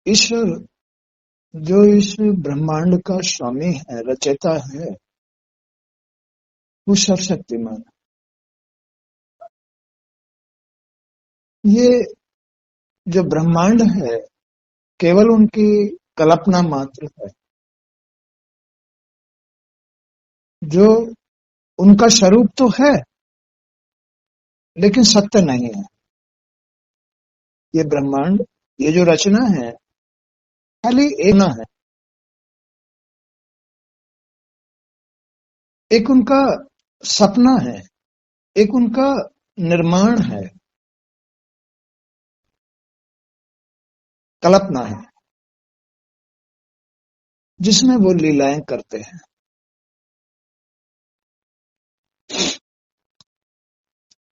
ईश्वर जो इस ब्रह्मांड का स्वामी है, रचयिता है, वो सर्वशक्तिमान है। ये जो ब्रह्मांड है केवल उनकी कल्पना मात्र है, जो उनका स्वरूप तो है लेकिन सत्य नहीं है। ये ब्रह्मांड, ये जो रचना है, खाली एक ना है, एक उनका सपना है, एक उनका निर्माण है, कल्पना है, जिसमें वो लीलाएं करते हैं।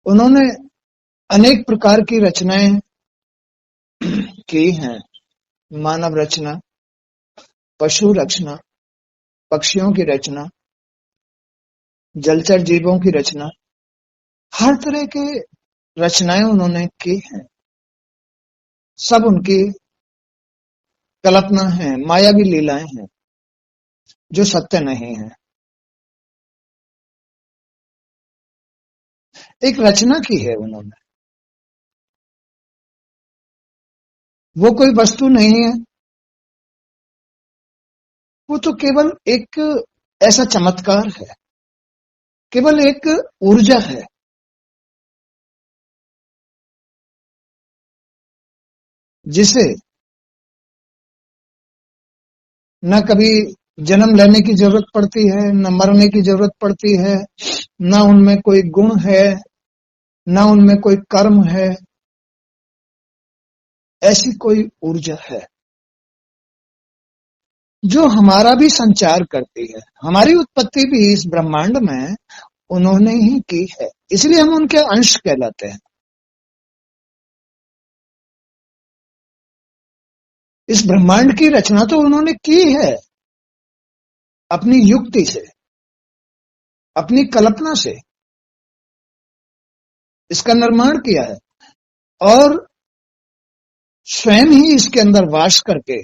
उन्होंने अनेक प्रकार की रचनाएं की हैं। मानव रचना, पशु रचना, पक्षियों की रचना, जलचर जीवों की रचना, हर तरह के रचनाएं उन्होंने की हैं। सब उनकी कल्पना है, मायावी लीलाएं हैं, जो सत्य नहीं है। एक रचना की है उन्होंने, वो कोई वस्तु नहीं है, वो तो केवल एक ऐसा चमत्कार है, केवल एक ऊर्जा है, जिसे न कभी जन्म लेने की जरूरत पड़ती है, न मरने की जरूरत पड़ती है, न उनमें कोई गुण है, न उनमें कोई कर्म है। ऐसी कोई ऊर्जा है जो हमारा भी संचार करती है। हमारी उत्पत्ति भी इस ब्रह्मांड में उन्होंने ही की है, इसलिए हम उनके अंश कहलाते हैं। इस ब्रह्मांड की रचना तो उन्होंने की है, अपनी युक्ति से, अपनी कल्पना से इसका निर्माण किया है, और स्वयं ही इसके अंदर वास करके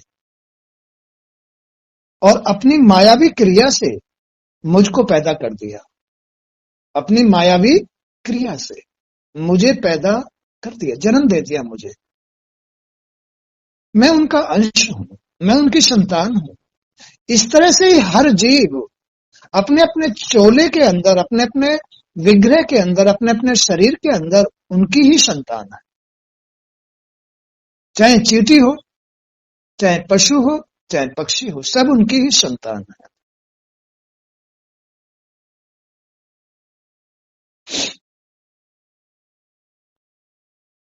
और अपनी मायावी क्रिया से मुझको पैदा कर दिया। अपनी मायावी क्रिया से मुझे पैदा कर दिया, जन्म दे दिया मुझे। मैं उनका अंश हूं, मैं उनकी संतान हूं। इस तरह से ही हर जीव अपने अपने चोले के अंदर, अपने अपने विग्रह के अंदर, अपने अपने शरीर के अंदर उनकी ही संतान है। चाहे चींटी हो, चाहे पशु हो, चाहे पक्षी हो, सब उनकी ही संतान है।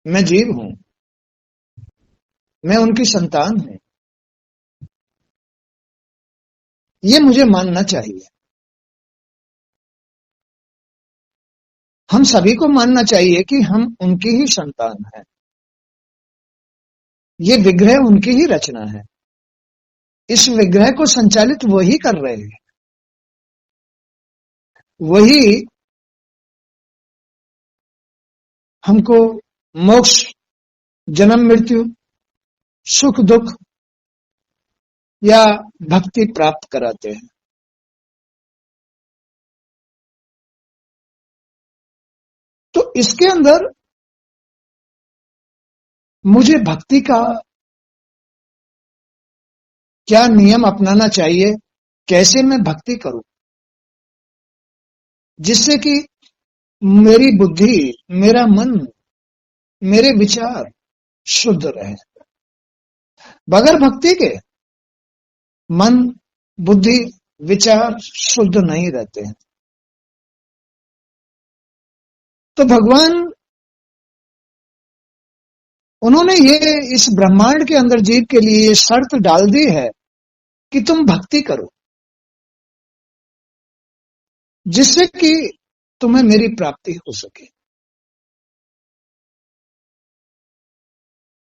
मैं जीव हूं, मैं उनकी संतान हूं, ये मुझे मानना चाहिए। हम सभी को मानना चाहिए कि हम उनकी ही संतान हैं। ये विग्रह उनकी ही रचना है, इस विग्रह को संचालित वही कर रहे हैं, वही हमको मोक्ष, जन्म मृत्यु, सुख दुख या भक्ति प्राप्त कराते हैं। तो इसके अंदर मुझे भक्ति का क्या नियम अपनाना चाहिए, कैसे मैं भक्ति करूं, जिससे कि मेरी बुद्धि, मेरा मन, मेरे विचार शुद्ध रहे। बगैर भक्ति के मन, बुद्धि, विचार शुद्ध नहीं रहते हैं। तो भगवान, उन्होंने ये इस ब्रह्मांड के अंदर जीव के लिए ये शर्त डाल दी है कि तुम भक्ति करो, जिससे कि तुम्हें मेरी प्राप्ति हो सके,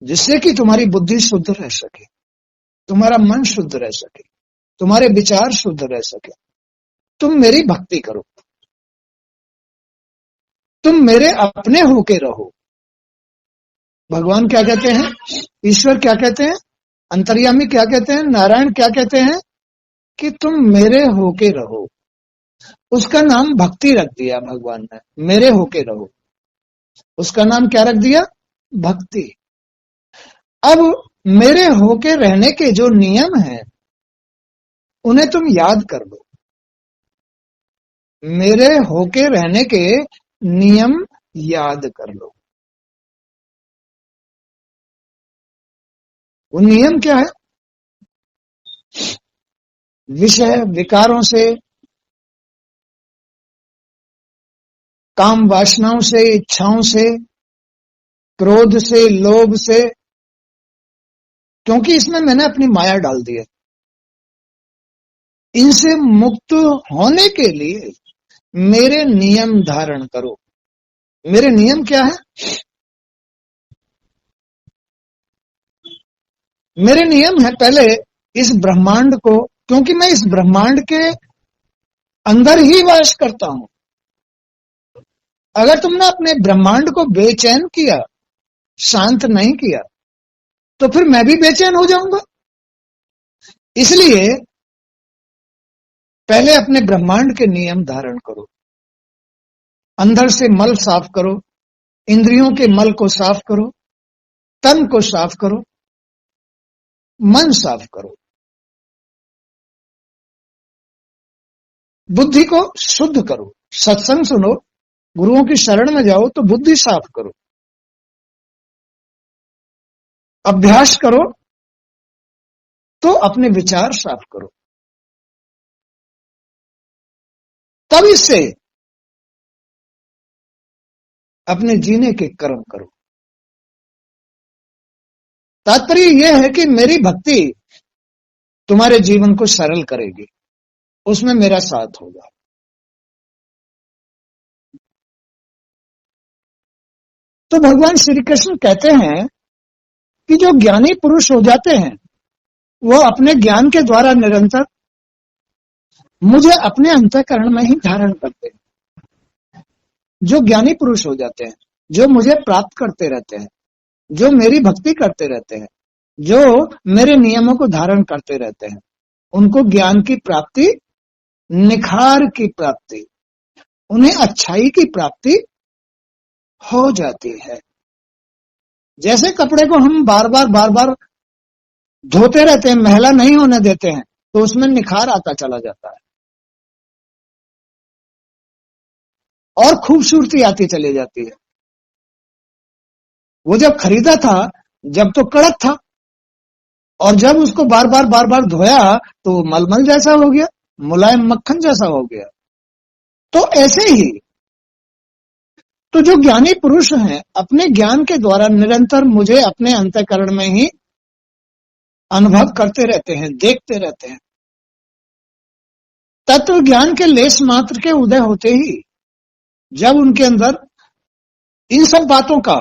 जिससे कि तुम्हारी बुद्धि शुद्ध रह सके, तुम्हारा मन शुद्ध रह सके, तुम्हारे विचार शुद्ध रह सके। तुम मेरी भक्ति करो, तुम मेरे अपने होके रहो। भगवान क्या कहते हैं, ईश्वर क्या कहते हैं, अंतर्यामी क्या कहते हैं, नारायण क्या कहते हैं कि तुम मेरे होके रहो। उसका नाम भक्ति रख दिया भगवान ने, मेरे होके रहो। उसका नाम क्या रख दिया, भक्ति। अब मेरे होके रहने के जो नियम हैं उन्हें तुम याद कर लो। मेरे होके रहने के नियम याद कर लो। वो नियम क्या है, विषय विकारों से, काम वासनाओं से, इच्छाओं से, क्रोध से, लोभ से, क्योंकि इसमें मैंने अपनी माया डाल दी है। इनसे मुक्त होने के लिए मेरे नियम धारण करो। मेरे नियम क्या है, मेरे नियम है पहले इस ब्रह्मांड को, क्योंकि मैं इस ब्रह्मांड के अंदर ही वास करता हूं। अगर तुमने अपने ब्रह्मांड को बेचैन किया, शांत नहीं किया, तो फिर मैं भी बेचैन हो जाऊंगा। इसलिए पहले अपने ब्रह्मांड के नियम धारण करो। अंदर से मल साफ करो, इंद्रियों के मल को साफ करो, तन को साफ करो, मन साफ करो, बुद्धि को शुद्ध करो। सत्संग सुनो, गुरुओं की शरण में जाओ तो बुद्धि साफ करो, अभ्यास करो तो अपने विचार साफ करो, तब इससे अपने जीने के कर्म करो। तात्पर्य यह है कि मेरी भक्ति तुम्हारे जीवन को सरल करेगी, उसमें मेरा साथ होगा। तो भगवान श्री कृष्ण कहते हैं कि जो ज्ञानी पुरुष हो जाते हैं वो अपने ज्ञान के द्वारा निरंतर मुझे अपने अंतःकरण में ही धारण करते हैं। जो ज्ञानी पुरुष हो जाते हैं, जो मुझे प्राप्त करते रहते हैं, जो मेरी भक्ति करते रहते हैं, जो मेरे नियमों को धारण करते रहते हैं, उनको ज्ञान की प्राप्ति, निखार की प्राप्ति, उन्हें अच्छाई की प्राप्ति हो जाती है। जैसे कपड़े को हम बार बार धोते रहते हैं, मैला नहीं होने देते हैं, तो उसमें निखार आता चला जाता है और खूबसूरती आती चली जाती है। वो जब खरीदा था जब तो कड़क था, और जब उसको बार बार धोया तो मलमल जैसा हो गया, मुलायम मक्खन जैसा हो गया। तो ऐसे ही तो जो ज्ञानी पुरुष हैं अपने ज्ञान के द्वारा निरंतर मुझे अपने अंतःकरण में ही अनुभव करते रहते हैं, देखते रहते हैं। तत्व ज्ञान के लेस मात्र के उदय होते ही जब उनके अंदर इन सब बातों का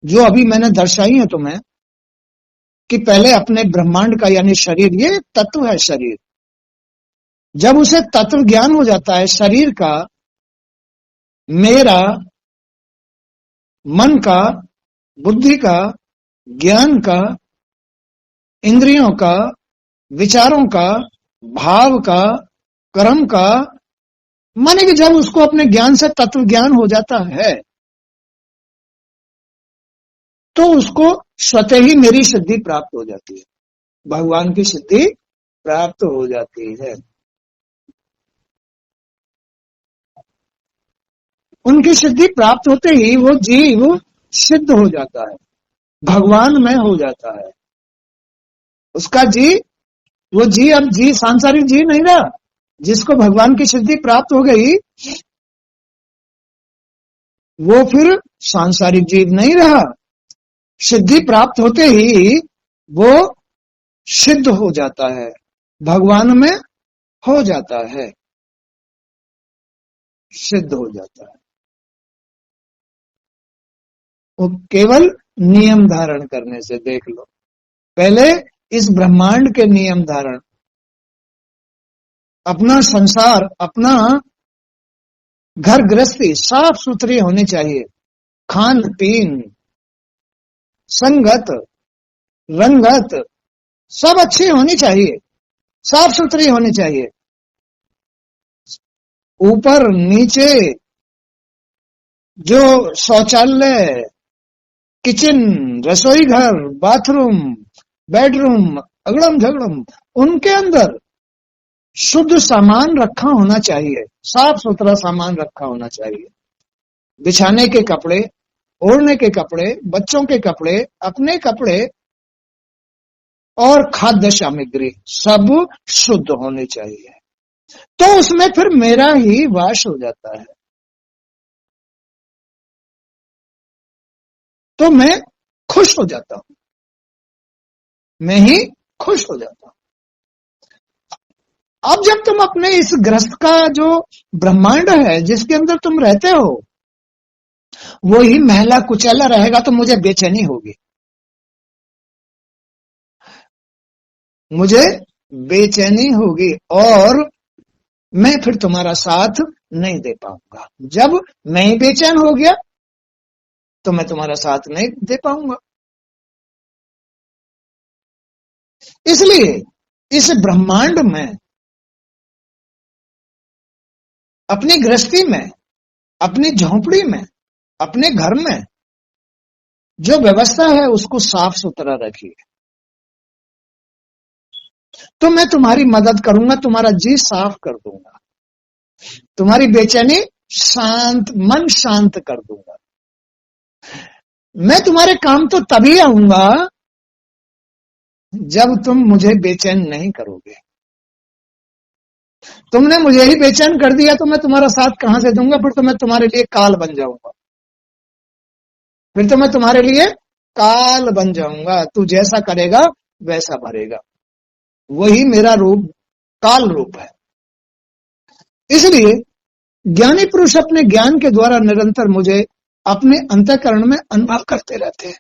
जो अभी मैंने दर्शाई है तुम्हें, कि पहले अपने ब्रह्मांड का यानी शरीर, ये तत्व है शरीर, जब उसे तत्व ज्ञान हो जाता है शरीर का, मेरा, मन का, बुद्धि का, ज्ञान का, इंद्रियों का, विचारों का, भाव का, कर्म का, माने कि जब उसको अपने ज्ञान से तत्व ज्ञान हो जाता है तो उसको स्वतः ही मेरी सिद्धि प्राप्त हो जाती है, भगवान की सिद्धि प्राप्त हो जाती है। उनकी सिद्धि प्राप्त होते ही वो जीव सिद्ध हो जाता है, भगवान में हो जाता है। उसका जी, वो जी अब जी सांसारिक जी नहीं रहा। जिसको भगवान की सिद्धि प्राप्त हो गई वो फिर सांसारिक जीव नहीं रहा। सिद्धि प्राप्त होते ही वो सिद्ध हो जाता है, भगवान में हो जाता है, सिद्ध हो जाता है। वो केवल नियम धारण करने से, देख लो, पहले इस ब्रह्मांड के नियम धारण, अपना संसार, अपना घर गृहस्थी साफ सुथरी होनी चाहिए, खान पीन, संगत, रंगत, सब अच्छी होनी चाहिए, साफ सुथरी होनी चाहिए, ऊपर नीचे जो शौचालय, किचन, रसोई घर, बाथरूम, बेडरूम, अगड़म झगड़म, उनके अंदर शुद्ध सामान रखा होना चाहिए, साफ सुथरा सामान रखा होना चाहिए। बिछाने के कपड़े, ओढ़ने के कपड़े, बच्चों के कपड़े, अपने कपड़े और खाद्य सामग्री सब शुद्ध होने चाहिए। तो उसमें फिर मेरा ही वास हो जाता है, तो मैं खुश हो जाता हूं, मैं ही खुश हो जाता हूं। अब जब तुम अपने इस ग्रस्त का जो ब्रह्मांड है जिसके अंदर तुम रहते हो वो ही महला कुचैला रहेगा तो मुझे बेचैनी होगी, मुझे बेचैनी होगी और मैं फिर तुम्हारा साथ नहीं दे पाऊंगा। जब मैं ही बेचैन हो गया तो मैं तुम्हारा साथ नहीं दे पाऊंगा। इसलिए इस ब्रह्मांड में, अपनी गृहस्थी में, अपनी झोंपड़ी में, अपने घर में जो व्यवस्था है उसको साफ सुथरा रखिए, तो मैं तुम्हारी मदद करूंगा, तुम्हारा जी साफ कर दूंगा, तुम्हारी बेचैनी शांत, मन शांत कर दूंगा। मैं तुम्हारे काम तो तभी आऊंगा जब तुम मुझे बेचैन नहीं करोगे। तुमने मुझे ही बेचैन कर दिया तो मैं तुम्हारा साथ कहां से दूंगा? फिर तो मैं तुम्हारे लिए काल बन जाऊंगा, फिर तो मैं तुम्हारे लिए काल बन जाऊंगा। तू जैसा करेगा वैसा भरेगा, वही मेरा रूप काल रूप है। इसलिए ज्ञानी पुरुष अपने ज्ञान के द्वारा निरंतर मुझे अपने अंतःकरण में अनुभव करते रहते हैं।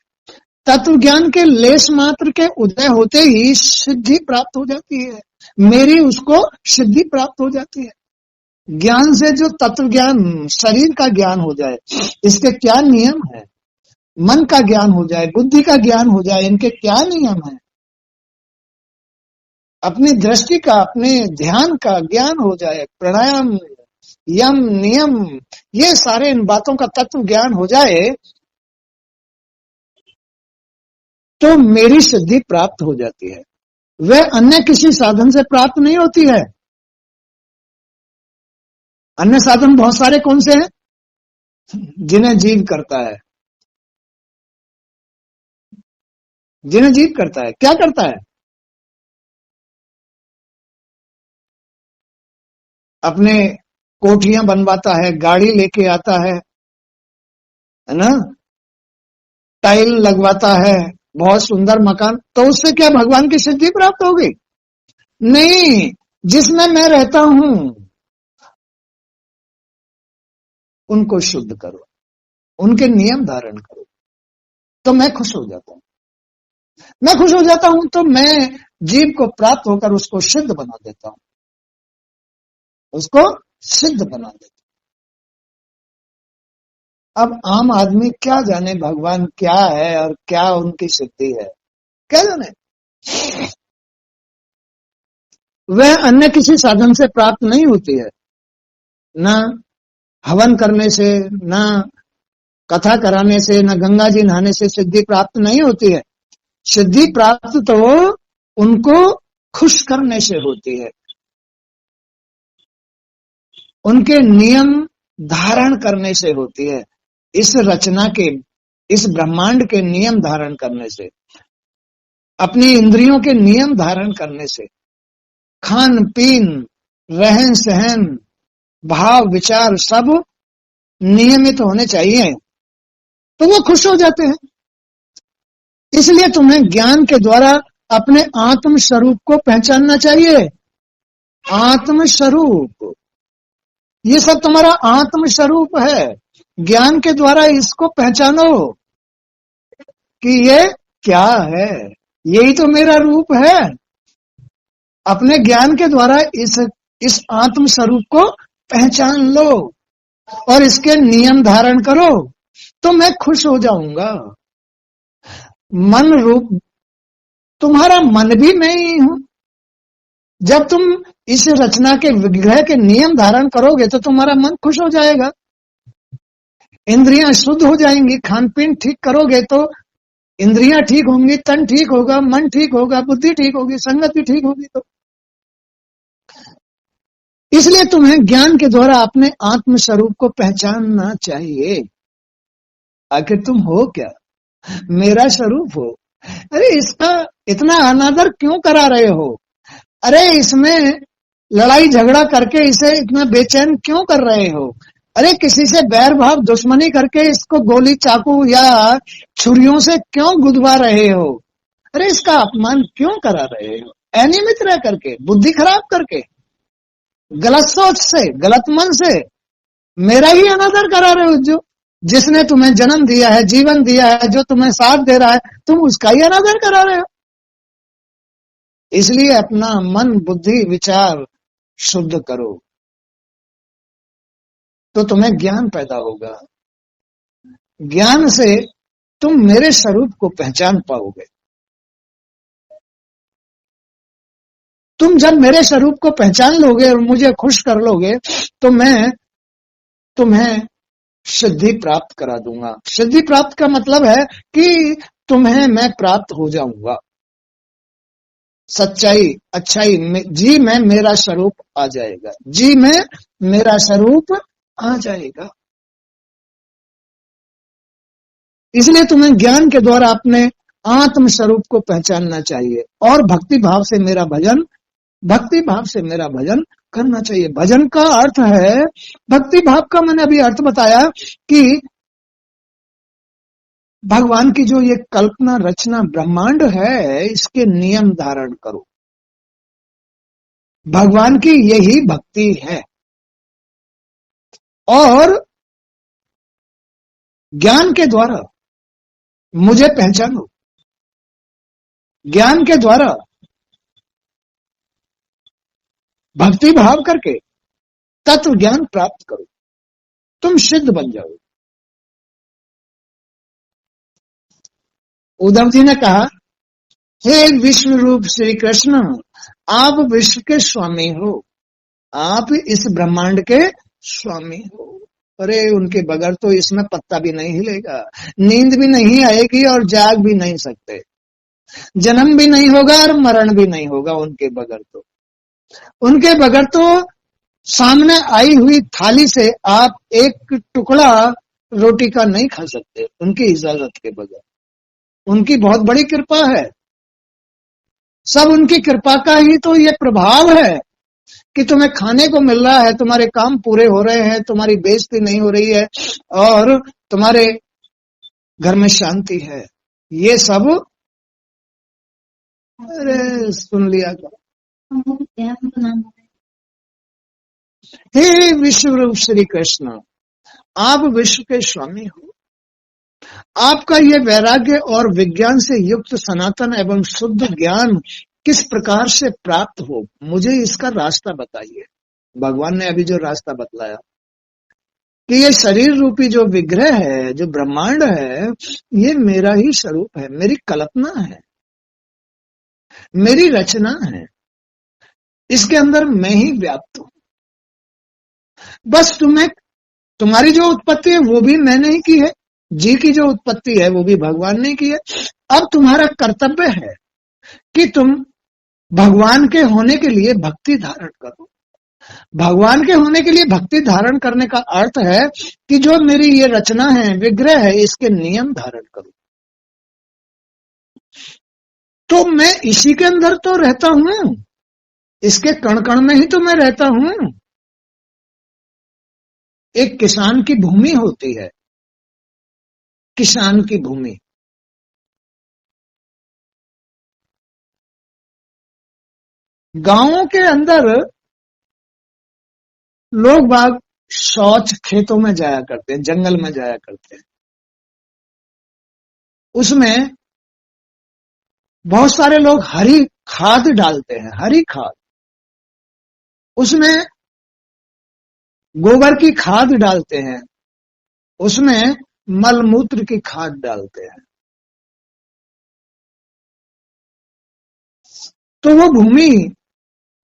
तत्व ज्ञान के लेस मात्र के उदय होते ही सिद्धि प्राप्त हो जाती है, मेरी उसको सिद्धि प्राप्त हो जाती है। ज्ञान से जो तत्व ज्ञान, शरीर का ज्ञान हो जाए, इसके क्या नियम है, मन का ज्ञान हो जाए, बुद्धि का ज्ञान हो जाए, इनके क्या नियम है, अपनी दृष्टि का, अपने ध्यान का ज्ञान हो जाए, प्राणायाम, यम, नियम, ये सारे इन बातों का तत्व ज्ञान हो जाए तो मेरी सिद्धि प्राप्त हो जाती है। वह अन्य किसी साधन से प्राप्त नहीं होती है। अन्य साधन बहुत सारे कौन से हैं? जिन्हें जीव करता है, जिन्हें जीव करता है, क्या करता है? अपने कोठियां बनवाता है, गाड़ी लेके आता है ना, टाइल लगवाता है, बहुत सुंदर मकान, तो उससे क्या भगवान की सिद्धि प्राप्त होगी? नहीं। जिसमें मैं रहता हूं उनको शुद्ध करो, उनके नियम धारण करो, तो मैं खुश हो जाता हूं। मैं खुश हो जाता हूं तो मैं जीव को प्राप्त होकर उसको सिद्ध बना देता हूं, उसको सिद्ध बना देता हूं। अब आम आदमी क्या जाने भगवान क्या है और क्या उनकी सिद्धि है, क्या जाने। वह अन्य किसी साधन से प्राप्त नहीं होती है, ना हवन करने से, ना कथा कराने से, ना गंगा जी नहाने से सिद्धि प्राप्त नहीं होती है। सिद्धि प्राप्त तो उनको खुश करने से होती है, उनके नियम धारण करने से होती है, इस रचना के, इस ब्रह्मांड के नियम धारण करने से, अपनी इंद्रियों के नियम धारण करने से, खान पीन, रहन सहन, भाव विचार सब नियमित होने चाहिए, तो वो खुश हो जाते हैं। इसलिए तुम्हें ज्ञान के द्वारा अपने आत्म स्वरूप को पहचानना चाहिए। आत्म स्वरूप, ये सब तुम्हारा आत्म स्वरूप है। ज्ञान के द्वारा इसको पहचानो कि ये क्या है, यही तो मेरा रूप है। अपने ज्ञान के द्वारा इस आत्म स्वरूप को पहचान लो और इसके नियम धारण करो, तो मैं खुश हो जाऊंगा। मन रूप तुम्हारा मन भी मैं ही हूं। जब तुम इस रचना के विग्रह के नियम धारण करोगे तो तुम्हारा मन खुश हो जाएगा, इंद्रियां शुद्ध हो जाएंगी। खान पीन ठीक करोगे तो इंद्रियां ठीक होंगी, तन ठीक होगा, मन ठीक होगा, बुद्धि ठीक होगी, संगत भी ठीक होगी। तो इसलिए तुम्हें ज्ञान के द्वारा अपने आत्म स्वरूप को पहचानना चाहिए। आखिर तुम हो क्या? मेरा स्वरूप हो। अरे इसका इतना अनादर क्यों करा रहे हो? अरे इसमें लड़ाई झगड़ा करके इसे इतना बेचैन क्यों कर रहे हो? अरे किसी से बैर भाव दुश्मनी करके इसको गोली चाकू या छुरियों से क्यों गुदवा रहे हो? अरे इसका अपमान क्यों करा रहे हो? अनियमित रह करके, बुद्धि खराब करके, गलत सोच से, गलत मन से मेरा ही अनादर करा रहे हो। जो जिसने तुम्हें जन्म दिया है, जीवन दिया है, जो तुम्हें साथ दे रहा है, तुम उसका ही अनादर करा रहे हो। इसलिए अपना मन, बुद्धि, विचार शुद्ध करो तो तुम्हें ज्ञान पैदा होगा। ज्ञान से तुम मेरे स्वरूप को पहचान पाओगे। तुम जब मेरे स्वरूप को पहचान लोगे और मुझे खुश कर लोगे तो मैं तुम्हें सिद्धि प्राप्त करा दूंगा। सिद्धि प्राप्त का मतलब है कि तुम्हें मैं प्राप्त हो जाऊंगा। सच्चाई, अच्छाई जी में मेरा स्वरूप आ जाएगा, जी में मेरा स्वरूप आ जाएगा। इसलिए तुम्हें ज्ञान के द्वारा अपने आत्म स्वरूप को पहचानना चाहिए और भक्ति भाव से मेरा भजन, भक्ति भाव से मेरा भजन करना चाहिए। भजन का अर्थ है, भक्ति भाव का मैंने अभी अर्थ बताया कि भगवान की जो ये कल्पना रचना ब्रह्मांड है, इसके नियम धारण करो। भगवान की यही भक्ति है। और ज्ञान के द्वारा मुझे पहचानो, ज्ञान के द्वारा भक्ति भाव करके तत्व ज्ञान प्राप्त करो, तुम सिद्ध बन जाओ। उद्धव जी ने कहा, हे विश्व रूप श्री कृष्ण, आप विश्व के स्वामी हो, आप इस ब्रह्मांड के स्वामी हो। अरे उनके बगैर तो इसमें पत्ता भी नहीं हिलेगा, नींद भी नहीं आएगी और जाग भी नहीं सकते, जन्म भी नहीं होगा और मरण भी नहीं होगा उनके बगैर। तो उनके बगैर तो सामने आई हुई थाली से आप एक टुकड़ा रोटी का नहीं खा सकते, उनकी इजाजत के बगैर। उनकी बहुत बड़ी कृपा है, सब उनकी कृपा का ही तो ये प्रभाव है कि तुम्हें खाने को मिल रहा है, तुम्हारे काम पूरे हो रहे हैं, तुम्हारी बेइज्जती नहीं हो रही है और तुम्हारे घर में शांति है। ये सब अरे सुन लिया करो। हे विश्व रूप श्री कृष्ण, आप विश्व के स्वामी हो। आपका ये वैराग्य और विज्ञान से युक्त सनातन एवं शुद्ध ज्ञान किस प्रकार से प्राप्त हो, मुझे इसका रास्ता बताइए। भगवान ने अभी जो रास्ता बतलाया कि ये शरीर रूपी जो विग्रह है, जो ब्रह्मांड है, ये मेरा ही स्वरूप है, मेरी कल्पना है, मेरी रचना है, इसके अंदर मैं ही व्याप्त हूं। बस तुम्हारी जो उत्पत्ति है वो भी मैंने ही की है, जी की जो उत्पत्ति है वो भी भगवान ने की है। अब तुम्हारा कर्तव्य है कि तुम भगवान के होने के लिए भक्ति धारण करो। भगवान के होने के लिए भक्ति धारण करने का अर्थ है कि जो मेरी ये रचना है, विग्रह है, इसके नियम धारण करो। तो मैं इसी के अंदर तो रहता हूं, इसके कण कण में ही तो मैं रहता हूं। एक किसान की भूमि होती है, किसान की भूमि, गांवों के अंदर लोग बाग शौच खेतों में जाया करते हैं, जंगल में जाया करते हैं। उसमें बहुत सारे लोग हरी खाद डालते हैं, हरी खाद। उसमें गोबर की खाद डालते हैं, उसमें मलमूत्र की खाद डालते हैं। तो वो भूमि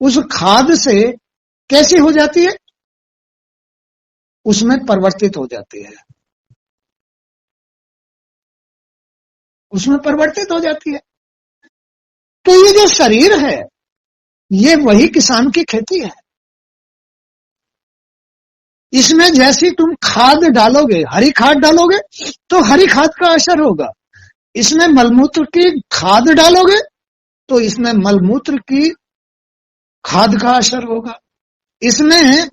उस खाद से कैसी हो जाती है? उसमें परिवर्तित हो जाती है, उसमें परिवर्तित हो जाती है। तो ये जो शरीर है, ये वही किसान की खेती है। इसमें जैसी तुम खाद डालोगे, हरी खाद डालोगे तो हरी खाद का असर होगा। इसमें मलमूत्र की खाद डालोगे तो इसमें मलमूत्र की खाद का असर होगा। इसमें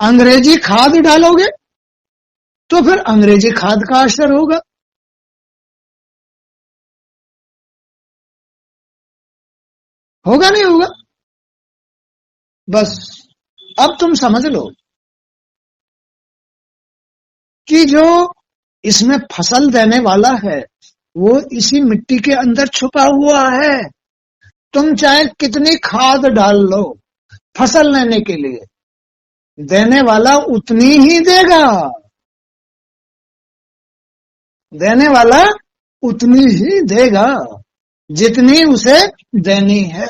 अंग्रेजी खाद डालोगे तो फिर अंग्रेजी खाद का असर होगा। होगा नहीं होगा? बस अब तुम समझ लो कि जो इसमें फसल देने वाला है वो इसी मिट्टी के अंदर छुपा हुआ है। तुम चाहे कितनी खाद डाल लो फसल लेने के लिए, देने वाला उतनी ही देगा, देने वाला उतनी ही देगा जितनी उसे देनी है।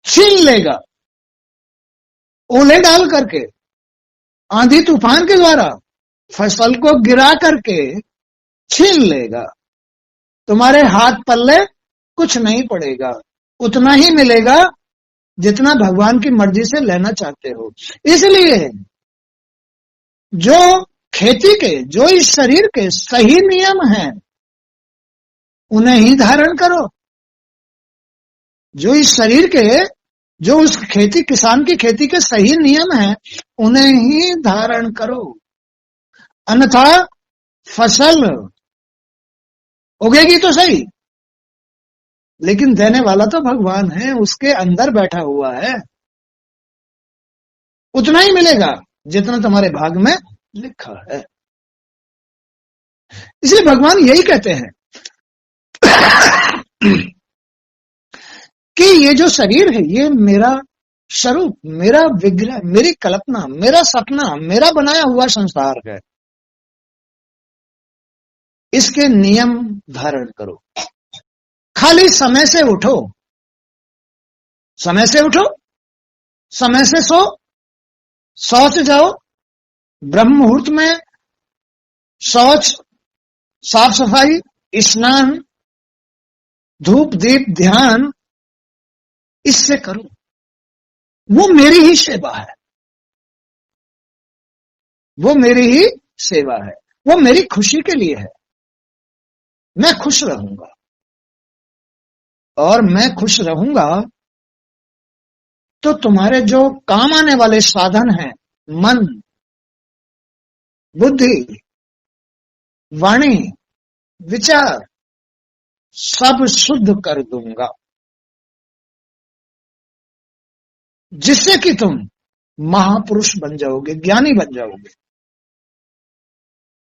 छीन लेगा, ओले डाल करके, आंधी तूफान के द्वारा फसल को गिरा करके छीन लेगा। तुम्हारे हाथ पल्ले कुछ नहीं पड़ेगा, उतना ही मिलेगा जितना भगवान की मर्जी से लेना चाहते हो। इसलिए जो खेती के, जो इस शरीर के सही नियम हैं उन्हें ही धारण करो। जो इस शरीर के, जो उस खेती, किसान की खेती के सही नियम हैं उन्हें ही धारण करो, अन्यथा फसल उगेगी तो सही, लेकिन देने वाला तो भगवान है, उसके अंदर बैठा हुआ है। उतना ही मिलेगा जितना तुम्हारे भाग में लिखा है। इसलिए भगवान यही कहते हैं कि ये जो शरीर है ये मेरा स्वरूप, मेरा विग्रह, मेरी कल्पना, मेरा सपना, मेरा बनाया हुआ संसार है। इसके नियम धारण करो। खाली समय से उठो, समय से उठो, समय से सो, शौच जाओ, ब्रह्म मुहूर्त में शौच, साफ सफाई, स्नान, धूप दीप ध्यान, इससे करो। वो मेरी ही सेवा है, वो मेरी ही सेवा है, वो मेरी खुशी के लिए है। मैं खुश रहूंगा, और मैं खुश रहूंगा तो तुम्हारे जो काम आने वाले साधन हैं, मन, बुद्धि, वाणी, विचार, सब शुद्ध कर दूंगा, जिससे कि तुम महापुरुष बन जाओगे, ज्ञानी बन जाओगे।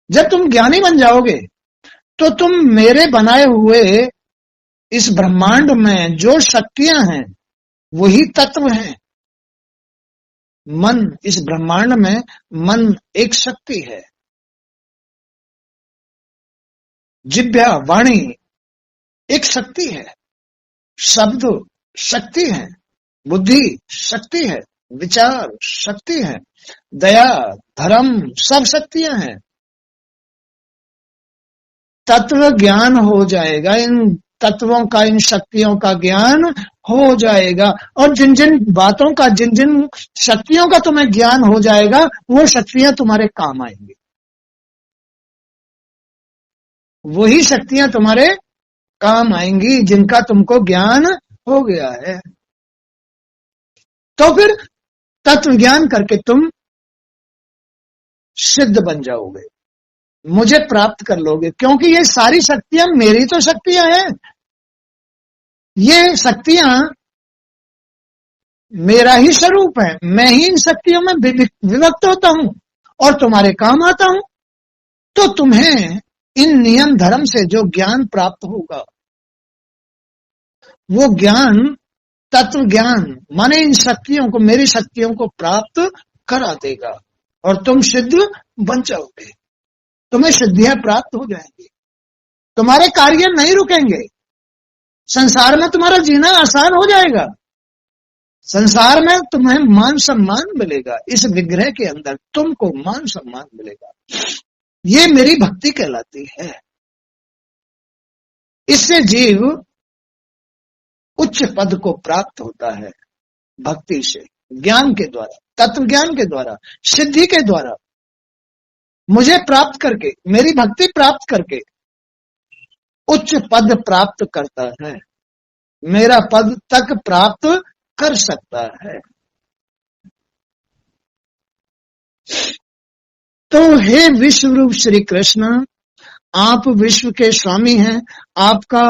जब तुम ज्ञानी बन जाओगे तो तुम मेरे बनाए हुए इस ब्रह्मांड में जो शक्तियां हैं वही तत्व हैं। मन, इस ब्रह्मांड में मन एक शक्ति है, जिह्वा वाणी एक शक्ति है, शब्द शक्ति है, बुद्धि शक्ति है, विचार शक्ति है, दया धर्म सब शक्तियां हैं। तत्व ज्ञान हो जाएगा, इन तत्वों का, इन शक्तियों का ज्ञान हो जाएगा, और जिन जिन बातों का, जिन जिन शक्तियों का तुम्हें ज्ञान हो जाएगा वो शक्तियां तुम्हारे काम आएंगी, वही शक्तियां तुम्हारे काम आएंगी जिनका तुमको ज्ञान हो गया है। तो फिर तत्व ज्ञान करके तुम सिद्ध बन जाओगे, मुझे प्राप्त कर लोगे, क्योंकि ये सारी शक्तियां मेरी तो शक्तियां हैं। ये शक्तियां मेरा ही स्वरूप है, मैं ही इन शक्तियों में विभक्त होता हूं और तुम्हारे काम आता हूं। तो तुम्हें इन नियम धर्म से जो ज्ञान प्राप्त होगा वो ज्ञान, तत्व ज्ञान माने इन शक्तियों को, मेरी शक्तियों को प्राप्त करा देगा और तुम सिद्ध बन जाओगे, तुम्हें सिद्धियां प्राप्त हो जाएंगी, तुम्हारे कार्य नहीं रुकेंगे। संसार में तुम्हारा जीना आसान हो जाएगा, संसार में तुम्हें मान सम्मान मिलेगा, इस विग्रह के अंदर तुमको मान सम्मान मिलेगा। ये मेरी भक्ति कहलाती है। इससे जीव उच्च पद को प्राप्त होता है भक्ति से, ज्ञान के द्वारा, तत्व ज्ञान के द्वारा, सिद्धि के द्वारा। मुझे प्राप्त करके, मेरी भक्ति प्राप्त करके उच्च पद प्राप्त करता है, मेरा पद तक प्राप्त कर सकता है। तो हे विश्व रूप श्री कृष्ण, आप विश्व के स्वामी हैं। आपका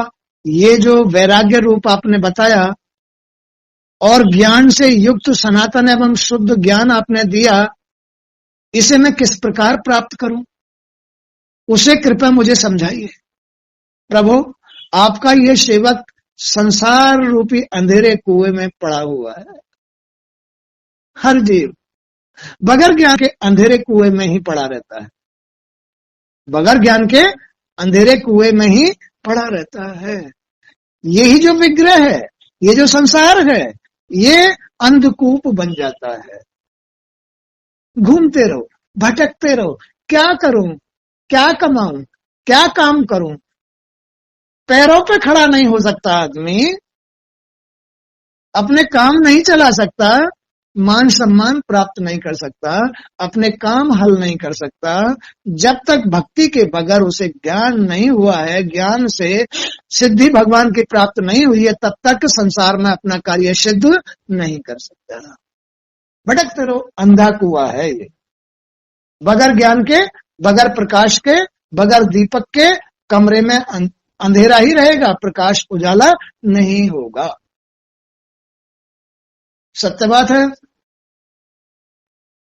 ये जो वैराग्य रूप आपने बताया और ज्ञान से युक्त सनातन एवं शुद्ध ज्ञान आपने दिया, इसे मैं किस प्रकार प्राप्त करूं, उसे कृपया मुझे समझाइए। प्रभु, आपका ये सेवक संसार रूपी अंधेरे कुएं में पड़ा हुआ है। हर जीव बगैर ज्ञान के अंधेरे कुएं में ही पड़ा रहता है, बगैर ज्ञान के अंधेरे कुएं में ही पड़ा रहता है। यही जो विग्रह है, ये जो संसार है, ये अंधकूप बन जाता है। घूमते रहो, भटकते रहो, क्या करूं, क्या कमाऊं, क्या काम करूं। पैरों पे खड़ा नहीं हो सकता आदमी, अपने काम नहीं चला सकता, मान सम्मान प्राप्त नहीं कर सकता, अपने काम हल नहीं कर सकता, जब तक भक्ति के बगैर उसे ज्ञान नहीं हुआ है, ज्ञान से सिद्धि भगवान की प्राप्त नहीं हुई है, तब तक संसार में अपना कार्य सिद्ध नहीं कर सकता। भटकते रहो, अंधा कुआं है ये। बगैर ज्ञान के, बगैर प्रकाश के, बगैर दीपक के कमरे में अंधेरा ही रहेगा, प्रकाश उजाला नहीं होगा। सत्य बात है,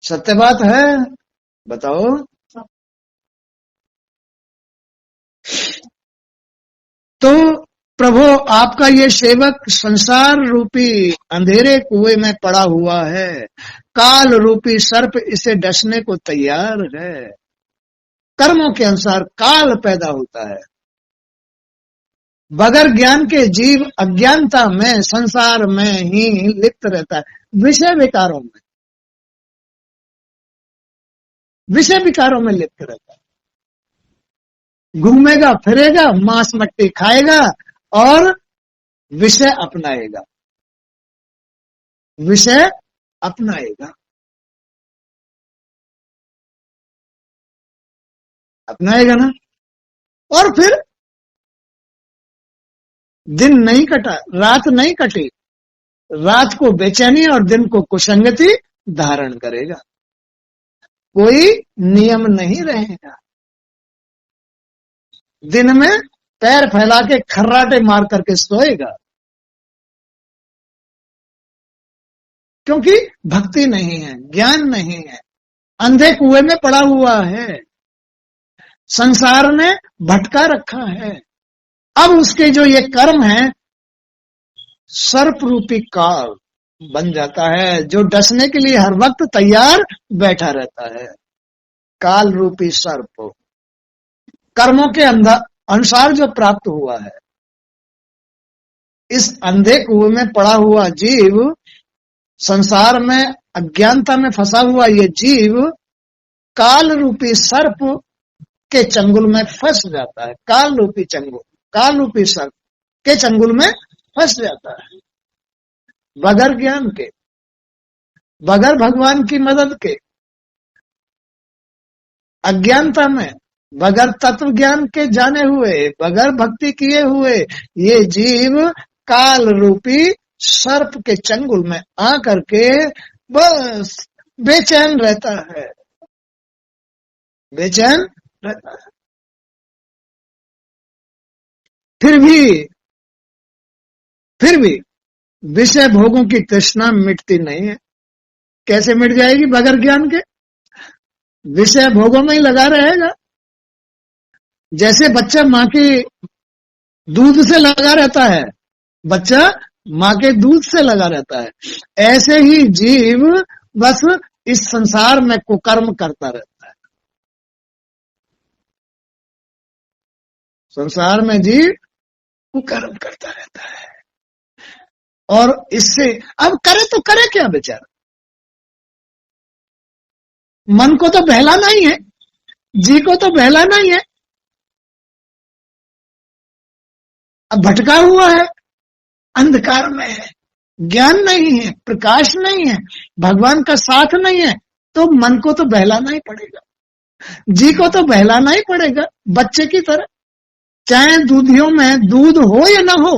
सत्य बात है, बताओ। तो प्रभु, आपका ये सेवक संसार रूपी अंधेरे कुएं में पड़ा हुआ है, काल रूपी सर्प इसे डसने को तैयार है। कर्मों के अनुसार काल पैदा होता है। बगैर ज्ञान के जीव अज्ञानता में, संसार में ही लिप्त रहता है, विषय विकारों में, विषय विकारों में लिप्त रहता है। घूमेगा फिरेगा, मांस मट्टी खाएगा और विषय अपनाएगा, विषय अपनाएगा, अपनाएगा ना। और फिर दिन नहीं कटा, रात नहीं कटी, रात को बेचैनी और दिन को कुसंगति धारण करेगा, कोई नियम नहीं रहेगा। दिन में पैर फैला के खर्राटे मार करके सोएगा, क्योंकि भक्ति नहीं है, ज्ञान नहीं है, अंधे कुएं में पड़ा हुआ है, संसार ने भटका रखा है। अब उसके जो ये कर्म है, सर्प रूपी काल बन जाता है, जो डसने के लिए हर वक्त तैयार बैठा रहता है। काल रूपी सर्प कर्मों के अनुसार जो प्राप्त हुआ है, इस अंधे कुएं में पड़ा हुआ जीव, संसार में अज्ञानता में फंसा हुआ ये जीव काल रूपी सर्प के चंगुल में फंस जाता है। काल रूपी चंगुल, काल रूपी सर्प के चंगुल में फंस जाता है। बगैर ज्ञान के, बगैर भगवान की मदद के, अज्ञानता में, बगैर तत्व ज्ञान के जाने हुए, बगैर भक्ति किए हुए ये जीव काल रूपी सर्प के चंगुल में आकर के बस बेचैन रहता है, बेचैन रहता है। फिर भी विषय भोगों की तृष्णा मिटती नहीं है। कैसे मिट जाएगी? बगैर ज्ञान के विषय भोगों में ही लगा रहेगा। जैसे बच्चा माँ के दूध से लगा रहता है, बच्चा माँ के दूध से लगा रहता है, ऐसे ही जीव बस इस संसार में कुकर्म करता रहता है। संसार में जीव वो कर्म करता रहता है। और इससे अब करे तो करे क्या बेचारा, मन को तो बहलाना ही है, जी को तो बहलाना ही है। अब भटका हुआ है, अंधकार में है, ज्ञान नहीं है, प्रकाश नहीं है, भगवान का साथ नहीं है, तो मन को तो बहलाना ही पड़ेगा, जी को तो बहलाना ही पड़ेगा, बच्चे की तरह। चाहे दूधियों में दूध हो या ना हो,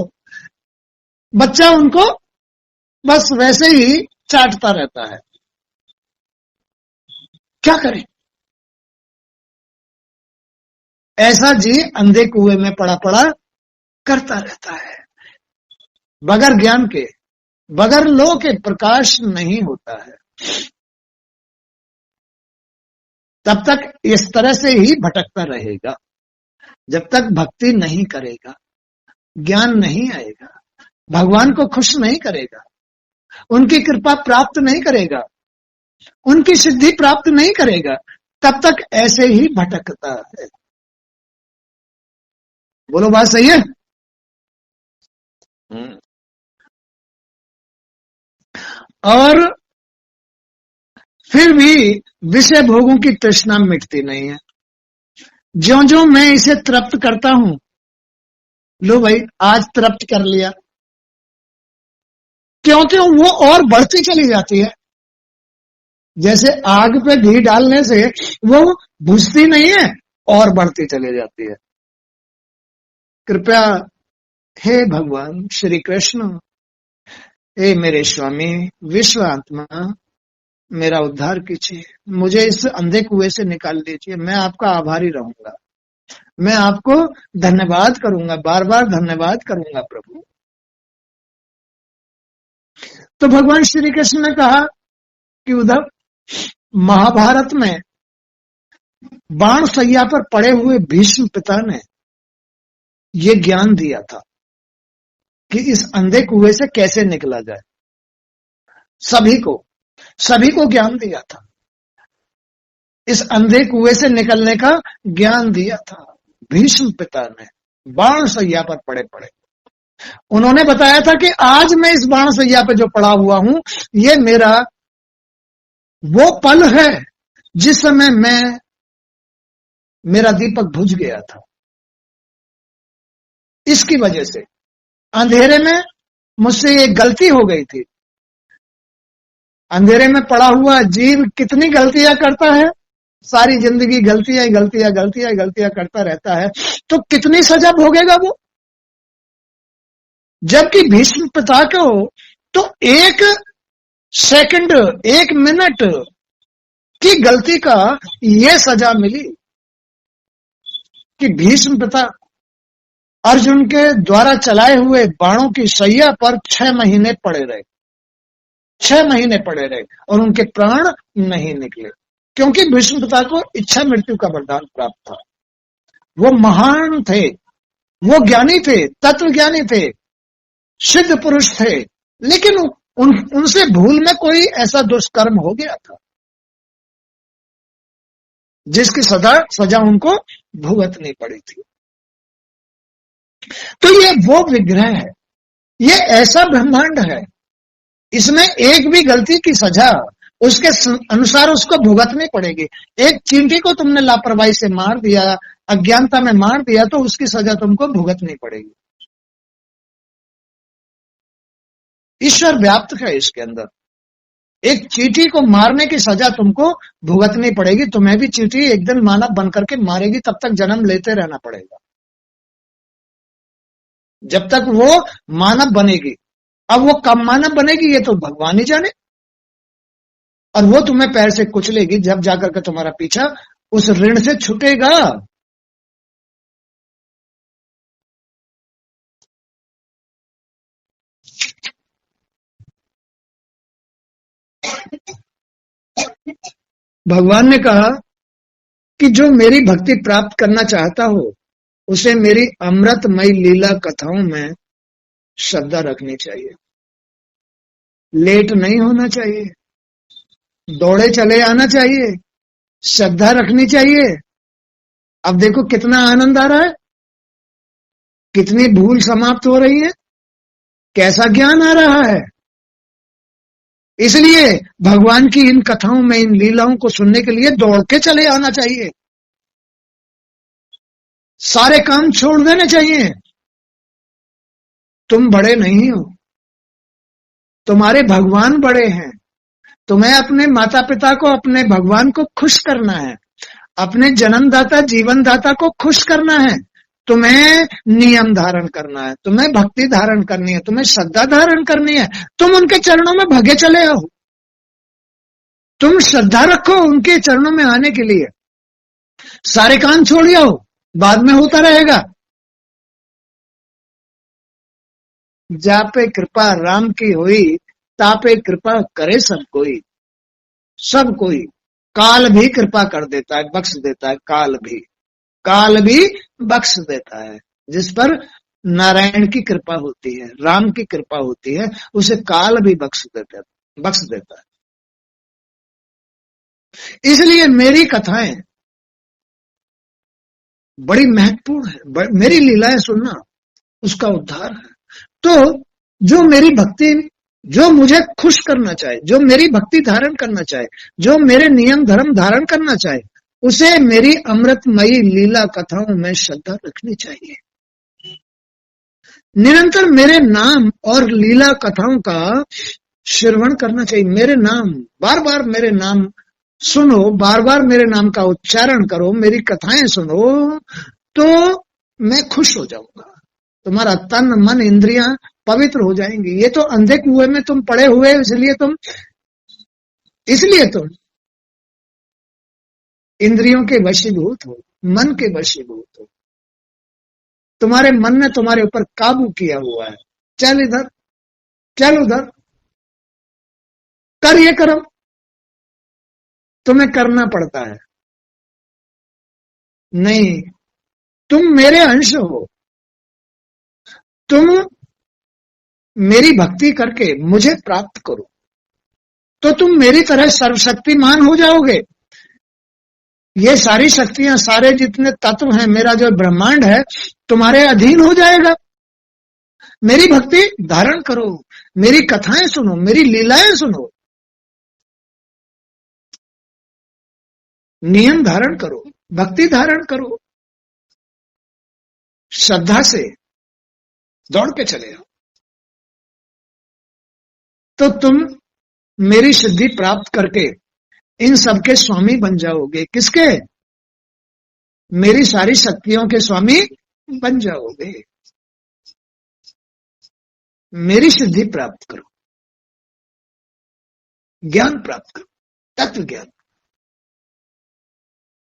बच्चा उनको बस वैसे ही चाटता रहता है। क्या करें? ऐसा जी अंधे कुएं में पड़ा पड़ा करता रहता है, बगैर ज्ञान के, बगैर लो के प्रकाश नहीं होता है। तब तक इस तरह से ही भटकता रहेगा, जब तक भक्ति नहीं करेगा, ज्ञान नहीं आएगा, भगवान को खुश नहीं करेगा, उनकी कृपा प्राप्त नहीं करेगा, उनकी सिद्धि प्राप्त नहीं करेगा, तब तक ऐसे ही भटकता है। बोलो बात सही है? और फिर भी विषय भोगों की तृष्णा मिटती नहीं है। ज्यों ज्यों मैं इसे तृप्त करता हूं, लो भाई आज तृप्त कर लिया, क्यों क्यों वो और बढ़ती चली जाती है। जैसे आग पे घी डालने से वो बुझती नहीं है और बढ़ती चली जाती है। कृपया हे भगवान श्री कृष्ण, हे मेरे स्वामी विश्व आत्मा, मेरा उद्धार कीजिए, मुझे इस अंधे कुएं से निकाल दीजिए। मैं आपका आभारी रहूंगा, मैं आपको धन्यवाद करूंगा, बार बार धन्यवाद करूंगा प्रभु। तो भगवान श्री कृष्ण ने कहा कि उद्धव, महाभारत में बाण सैया पर पड़े हुए भीष्म पिता ने ये ज्ञान दिया था कि इस अंधे कुएं से कैसे निकला जाए। सभी को ज्ञान दिया था, इस अंधे कुएं से निकलने का ज्ञान दिया था भीष्म पिता ने, बाण सैया पर पड़े पड़े। उन्होंने बताया था कि आज मैं इस बाण सैया पे जो पड़ा हुआ हूं, ये मेरा वो पल है जिस समय मेरा दीपक बुझ गया था। इसकी वजह से अंधेरे में मुझसे ये गलती हो गई थी। अंधेरे में पड़ा हुआ जीव कितनी गलतियां करता है, सारी जिंदगी गलतियां गलतियां गलतियां गलतियां करता रहता है, तो कितनी सजा भोगेगा वो। जबकि भीष्म पिता को तो एक सेकंड, एक मिनट की गलती का ये सजा मिली कि भीष्म पिता अर्जुन के द्वारा चलाए हुए बाणों की सैया पर 6 महीने पड़े रहे, 6 महीने पड़े रहे और उनके प्राण नहीं निकले, क्योंकि भीष्म पिता को इच्छा मृत्यु का वरदान प्राप्त था। वो महान थे, वो ज्ञानी थे, तत्व ज्ञानी थे, सिद्ध पुरुष थे, लेकिन उनसे भूल में कोई ऐसा दुष्कर्म हो गया था जिसकी सजा उनको भुगतनी पड़ी थी। तो ये वो विग्रह है, ये ऐसा ब्रह्मांड है, इसमें एक भी गलती की सजा उसके अनुसार उसको भुगतनी पड़ेगी। एक चींटी को तुमने लापरवाही से मार दिया, अज्ञानता में मार दिया, तो उसकी सजा तुमको भुगतनी पड़ेगी। ईश्वर व्याप्त है इसके अंदर। एक चींटी को मारने की सजा तुमको भुगतनी पड़ेगी। तुम्हें भी चींटी एक दिन मानव बनकर के मारेगी, तब तक जन्म लेते रहना पड़ेगा, जब तक वो मानव बनेगी। अब वो कब मानव बनेगी ये तो भगवान ही जाने, और वो तुम्हें पैर से कुचलेगी जब जाकर के तुम्हारा पीछा उस ऋण से छूटेगा। भगवान ने कहा कि जो मेरी भक्ति प्राप्त करना चाहता हो उसे मेरी अमृतमयी लीला कथाओं में श्रद्धा रखनी चाहिए, लेट नहीं होना चाहिए, दौड़े चले आना चाहिए, श्रद्धा रखनी चाहिए। अब देखो कितना आनंद आ रहा है। कितनी भूल समाप्त हो रही है, कैसा ज्ञान आ रहा है। इसलिए भगवान की इन कथाओं में, इन लीलाओं को सुनने के लिए दौड़ के चले आना चाहिए, सारे काम छोड़ देने चाहिए। तुम बड़े नहीं हो, तुम्हारे भगवान बड़े हैं। तुम्हें अपने माता पिता को, अपने भगवान को खुश करना है, अपने जन्मदाता जीवनदाता को खुश करना है। तुम्हें नियम धारण करना है, तुम्हें भक्ति धारण करनी है, तुम्हें श्रद्धा धारण करनी है। तुम उनके चरणों में भगे चले आओ, तुम श्रद्धा रखो उनके चरणों में आने के लिए। सारे काम छोड़ जाओ, बाद में होता रहेगा। जापे कृपा राम की हुई, तापे कृपा करे सब कोई। सब कोई, काल भी कृपा कर देता है, बख्श देता है। काल भी बख्श देता है। जिस पर नारायण की कृपा होती है, राम की कृपा होती है, उसे काल भी बख्श देता है। इसलिए मेरी कथाएं बड़ी महत्वपूर्ण है। मेरी लीलाएं सुनना उसका उद्धार है। तो जो मेरी भक्ति, जो मुझे खुश करना चाहे, जो मेरी भक्ति धारण करना चाहे, जो मेरे नियम धर्म धारण करना चाहे, उसे मेरी अमृतमयी लीला कथाओं में श्रद्धा रखनी चाहिए। निरंतर मेरे नाम और लीला कथाओं का श्रवण करना चाहिए। मेरे नाम, बार बार मेरे नाम सुनो, बार बार मेरे नाम का उच्चारण करो, मेरी कथाएं सुनो, तो मैं खुश हो जाऊंगा। तुम्हारा तन मन इंद्रियां पवित्र हो जाएंगी। ये तो अंधे कुएं में तुम पड़े हुए, इसलिए तुम इंद्रियों के वशीभूत हो, मन के वशीभूत हो। तुम्हारे मन ने तुम्हारे ऊपर काबू किया हुआ है। चल इधर, चल उधर, कर ये करो, तुम्हें करना पड़ता है। नहीं, तुम मेरे अंश हो। तुम मेरी भक्ति करके मुझे प्राप्त करो, तो तुम मेरी तरह सर्वशक्तिमान हो जाओगे। ये सारी शक्तियां, सारे जितने तत्व हैं, मेरा जो ब्रह्मांड है, तुम्हारे अधीन हो जाएगा। मेरी भक्ति धारण करो, मेरी कथाएं सुनो, मेरी लीलाएं सुनो, नियम धारण करो, भक्ति धारण करो, श्रद्धा से दौड़ के चले आओ, तो तुम मेरी सिद्धि प्राप्त करके इन सबके स्वामी बन जाओगे। किसके? मेरी सारी शक्तियों के स्वामी बन जाओगे। मेरी सिद्धि प्राप्त करो, ज्ञान प्राप्त करो, तत्व ज्ञान,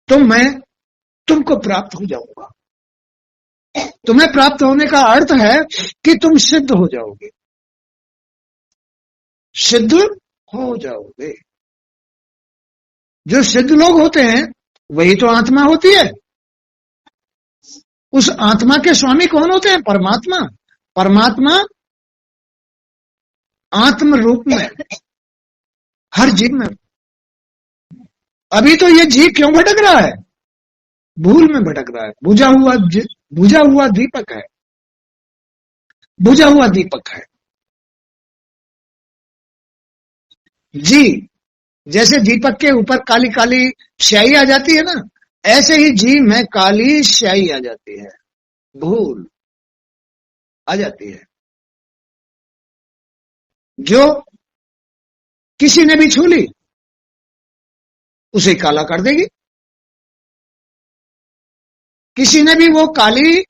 तो मैं तुमको प्राप्त हो जाऊंगा। तुम्हें प्राप्त होने का अर्थ है कि तुम सिद्ध हो जाओगे, सिद्ध हो जाओगे। जो सिद्ध लोग होते हैं वही तो आत्मा होती है। उस आत्मा के स्वामी कौन होते हैं? परमात्मा। परमात्मा आत्म रूप में हर जीव में। अभी तो ये जीव क्यों भटक रहा है? भूल में भटक रहा है। बुझा हुआ दीपक है, बुझा हुआ दीपक है जी। जैसे दीपक के ऊपर काली काली स्याही आ जाती है ना, ऐसे ही जी में काली स्याही आ जाती है, भूल आ जाती है, जो किसी ने भी छू ली उसे काला कर देगी। किसी ने भी वो काली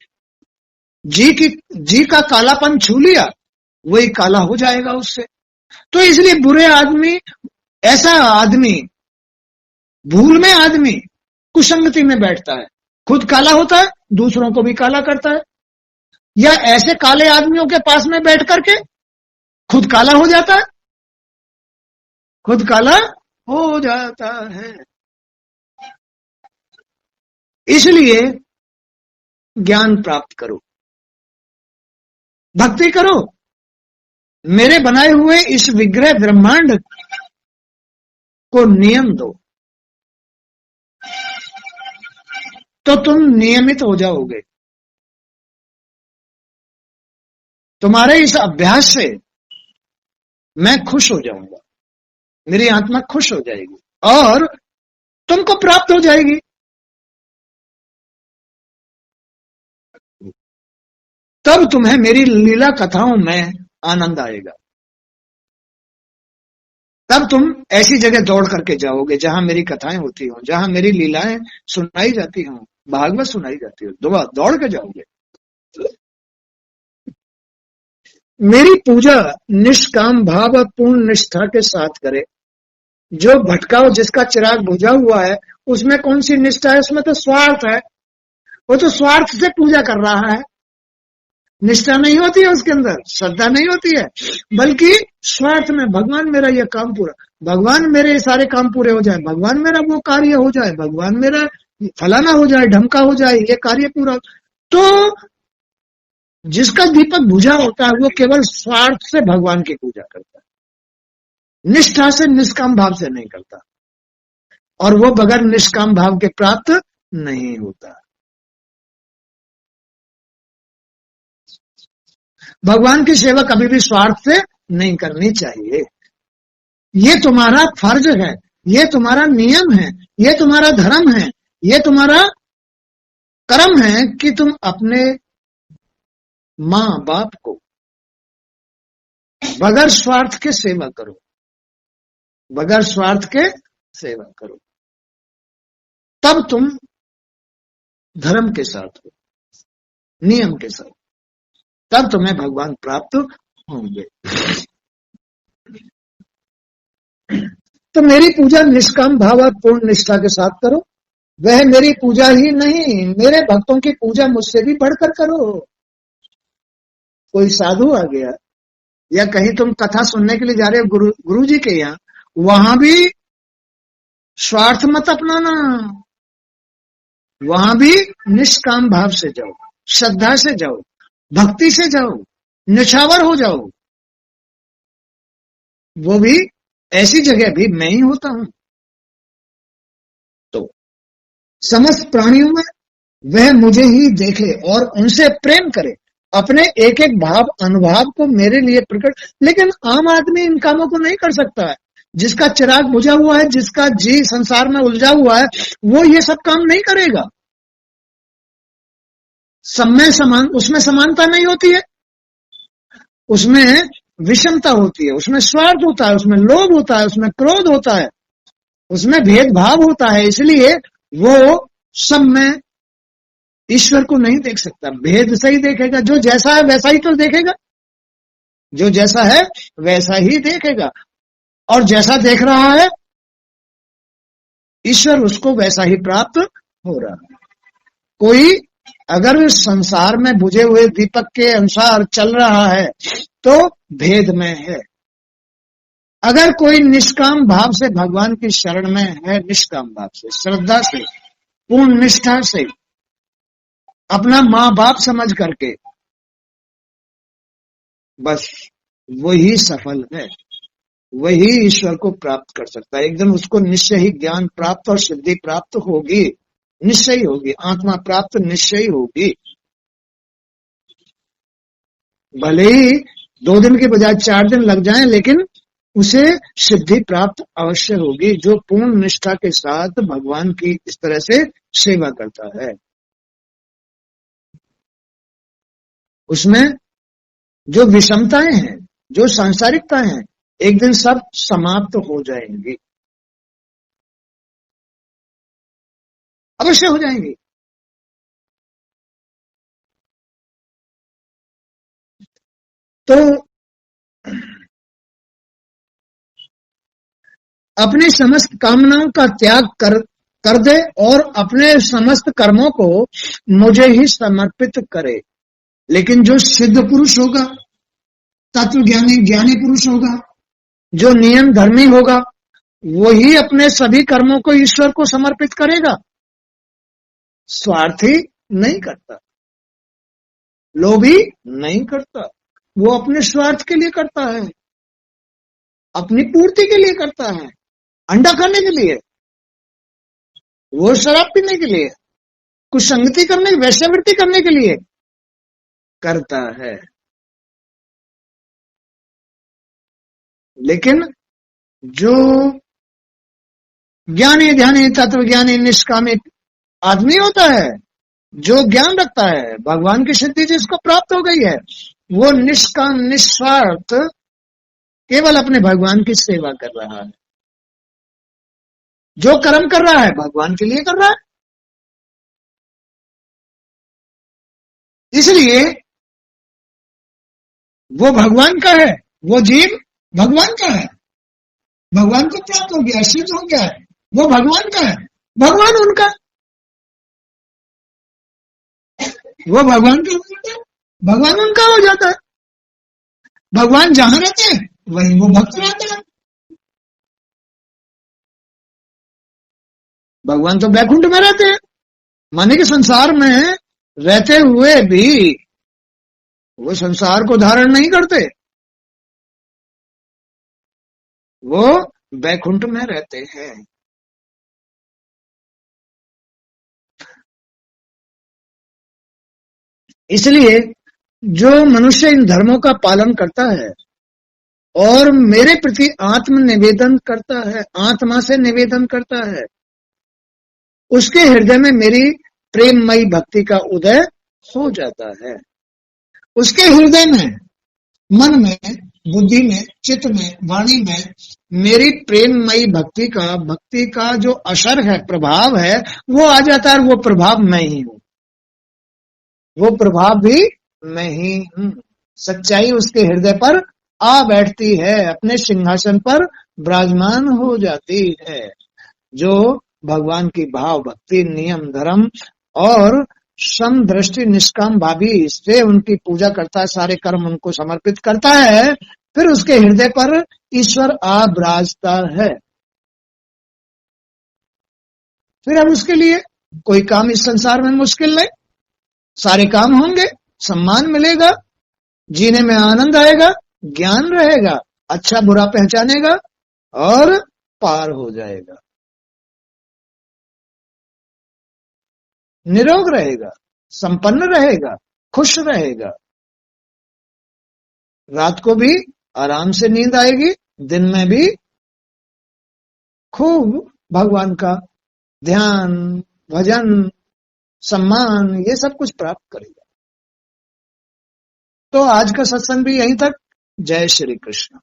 जी का कालापन छू लिया, वही काला हो जाएगा उससे। तो इसलिए बुरे आदमी, ऐसा आदमी, भूल में आदमी कुसंगति में बैठता है, खुद काला होता है, दूसरों को भी काला करता है, या ऐसे काले आदमियों के पास में बैठ करके खुद काला हो जाता है, खुद काला हो जाता है। इसलिए ज्ञान प्राप्त करो, भक्ति करो, मेरे बनाए हुए इस विग्रह ब्रह्मांड को नियम दो, तो तुम नियमित हो जाओगे। तुम्हारे इस अभ्यास से मैं खुश हो जाऊंगा, मेरी आत्मा खुश हो जाएगी और तुमको प्राप्त हो जाएगी। तब तुम्हें मेरी लीला कथाओं में आनंद आएगा। तब तुम ऐसी जगह दौड़ करके जाओगे जहां मेरी कथाएं होती हो, जहां मेरी लीलाएं सुनाई जाती हो, भागवत सुनाई जाती हो, दौड़ के जाओगे। मेरी पूजा निष्काम भाव और पूर्ण निष्ठा के साथ करे। जो भटका हो, जिसका चिराग बुझा हुआ है, उसमें कौन सी निष्ठा है? उसमें तो स्वार्थ है। वो तो स्वार्थ से पूजा कर रहा है, निष्ठा नहीं होती है उसके अंदर, श्रद्धा नहीं होती है, बल्कि स्वार्थ में भगवान मेरा यह काम पूरा, भगवान मेरे सारे काम पूरे हो जाए, भगवान मेरा वो कार्य हो जाए, भगवान मेरा फलाना हो जाए, ढमका हो जाए, ये कार्य पूरा। तो जिसका दीपक बुझा होता है वो केवल स्वार्थ से भगवान की पूजा करता है, निष्ठा से, निष्काम भाव से नहीं करता, और वो बगैर निष्काम भाव के प्राप्त नहीं होता। भगवान की सेवा कभी भी स्वार्थ से नहीं करनी चाहिए। ये तुम्हारा फर्ज है, ये तुम्हारा नियम है, ये तुम्हारा धर्म है, ये तुम्हारा कर्म है कि तुम अपने माँ बाप को बगैर स्वार्थ के सेवा करो, बगैर स्वार्थ के सेवा करो। तब तुम धर्म के साथ हो, नियम के साथ, तब तुम्हें भगवान प्राप्त होंगे। तो मेरी पूजा निष्काम भाव और पूर्ण निष्ठा के साथ करो। वह मेरी पूजा ही नहीं, मेरे भक्तों की पूजा मुझसे भी बढ़कर करो। कोई साधु आ गया या कहीं तुम कथा सुनने के लिए जा रहे हो गुरु जी के यहाँ, वहां भी स्वार्थ मत अपनाना, वहां भी निष्काम भाव से जाओ, श्रद्धा से जाओ, भक्ति से जाओ, निछावर हो जाओ। वो भी ऐसी जगह भी मैं ही होता हूं। तो समस्त प्राणियों में वह मुझे ही देखे और उनसे प्रेम करे, अपने एक एक भाव अनुभाव को मेरे लिए प्रकट। लेकिन आम आदमी इन कामों को नहीं कर सकता है। जिसका चिराग बुझा हुआ है, जिसका जी संसार में उलझा हुआ है, वो ये सब काम नहीं करेगा। सब में समान, उसमें समानता नहीं होती है, उसमें विषमता होती है, उसमें स्वार्थ होता है, उसमें लोभ होता है, उसमें क्रोध होता है, उसमें भेदभाव होता है। इसलिए वो सब में ईश्वर को नहीं देख सकता, भेद से ही देखेगा। जो जैसा है वैसा ही तो देखेगा, जो जैसा है वैसा ही देखेगा, और जैसा देख रहा है ईश्वर उसको वैसा ही प्राप्त हो रहा है। कोई अगर संसार में बुझे हुए दीपक के अनुसार चल रहा है तो भेद में है। अगर कोई निष्काम भाव से भगवान की शरण में है, निष्काम भाव से, श्रद्धा से, पूर्ण निष्ठा से, अपना माँ बाप समझ करके, बस वही सफल है, वही ईश्वर को प्राप्त कर सकता है। एकदम उसको निश्चय ही ज्ञान प्राप्त और सिद्धि प्राप्त होगी, निश्चय होगी, आत्मा प्राप्त निश्चय होगी। भले ही 2 दिन के बजाय 4 दिन लग जाएं, लेकिन उसे सिद्धि प्राप्त अवश्य होगी, जो पूर्ण निष्ठा के साथ भगवान की इस तरह से सेवा करता है। उसमें जो विषमताएं हैं, जो सांसारिकताएं हैं, एक दिन सब समाप्त हो जाएंगी, अवश्य हो जाएंगी। तो अपनी समस्त कामनाओं का त्याग कर दे और अपने समस्त कर्मों को मुझे ही समर्पित करे। लेकिन जो सिद्ध पुरुष होगा, तत्व ज्ञानी ज्ञानी पुरुष होगा, जो नियम धर्मी होगा, वही अपने सभी कर्मों को ईश्वर को समर्पित करेगा। स्वार्थी नहीं करता, लोभी नहीं करता, वो अपने स्वार्थ के लिए करता है, अपनी पूर्ति के लिए करता है, अंडा खाने के लिए, वो शराब पीने के लिए, कुछ संगति करने, वैश्यावृत्ति करने के लिए करता है। लेकिन जो ज्ञानी ध्यानी तत्वज्ञानी निष्कामित आदमी होता है, जो ज्ञान रखता है, भगवान की सिद्धि जिसको प्राप्त हो गई है, वो निष्काम निस्वार्थ केवल अपने भगवान की सेवा कर रहा है। जो कर्म कर रहा है भगवान के लिए कर रहा है। इसलिए वो भगवान का है, वो जीव भगवान का है, भगवान को प्राप्त हो गया, सिद्ध हो गया है, वो भगवान का है, भगवान उनका, वो भगवान का हो जाता है, भगवान उनका हो जाता है। भगवान जहां रहते हैं वहीं वो भक्त रहता है। भगवान तो बैकुंठ में रहते हैं, माने कि संसार में रहते हुए भी वो संसार को धारण नहीं करते, वो बैकुंठ में रहते हैं। इसलिए जो मनुष्य इन धर्मों का पालन करता है और मेरे प्रति आत्म निवेदन करता है, आत्मा से निवेदन करता है, उसके हृदय में मेरी प्रेममयी भक्ति का उदय हो जाता है। उसके हृदय में, मन में, बुद्धि में, चित्त में, वाणी में मेरी प्रेममयी भक्ति का जो असर है, प्रभाव है, वो आ जाता है। वो प्रभाव मैं ही हूं, वो प्रभाव भी मैं ही हूं। सच्चाई उसके हृदय पर आ बैठती है, अपने सिंहासन पर विराजमान हो जाती है। जो भगवान की भाव भक्ति नियम धर्म और सम दृष्टि निष्काम भावी से उनकी पूजा करता है, सारे कर्म उनको समर्पित करता है, फिर उसके हृदय पर ईश्वर आ विराजता है। फिर अब उसके लिए कोई काम इस संसार में मुश्किल नहीं, सारे काम होंगे, सम्मान मिलेगा, जीने में आनंद आएगा, ज्ञान रहेगा, अच्छा बुरा पहचानेगा और पार हो जाएगा, निरोग रहेगा, संपन्न रहेगा, खुश रहेगा। रात को भी आराम से नींद आएगी, दिन में भी खूब भगवान का ध्यान भजन सम्मान ये सब कुछ प्राप्त करेगा। तो आज का सत्संग भी यहीं तक। जय श्री कृष्ण।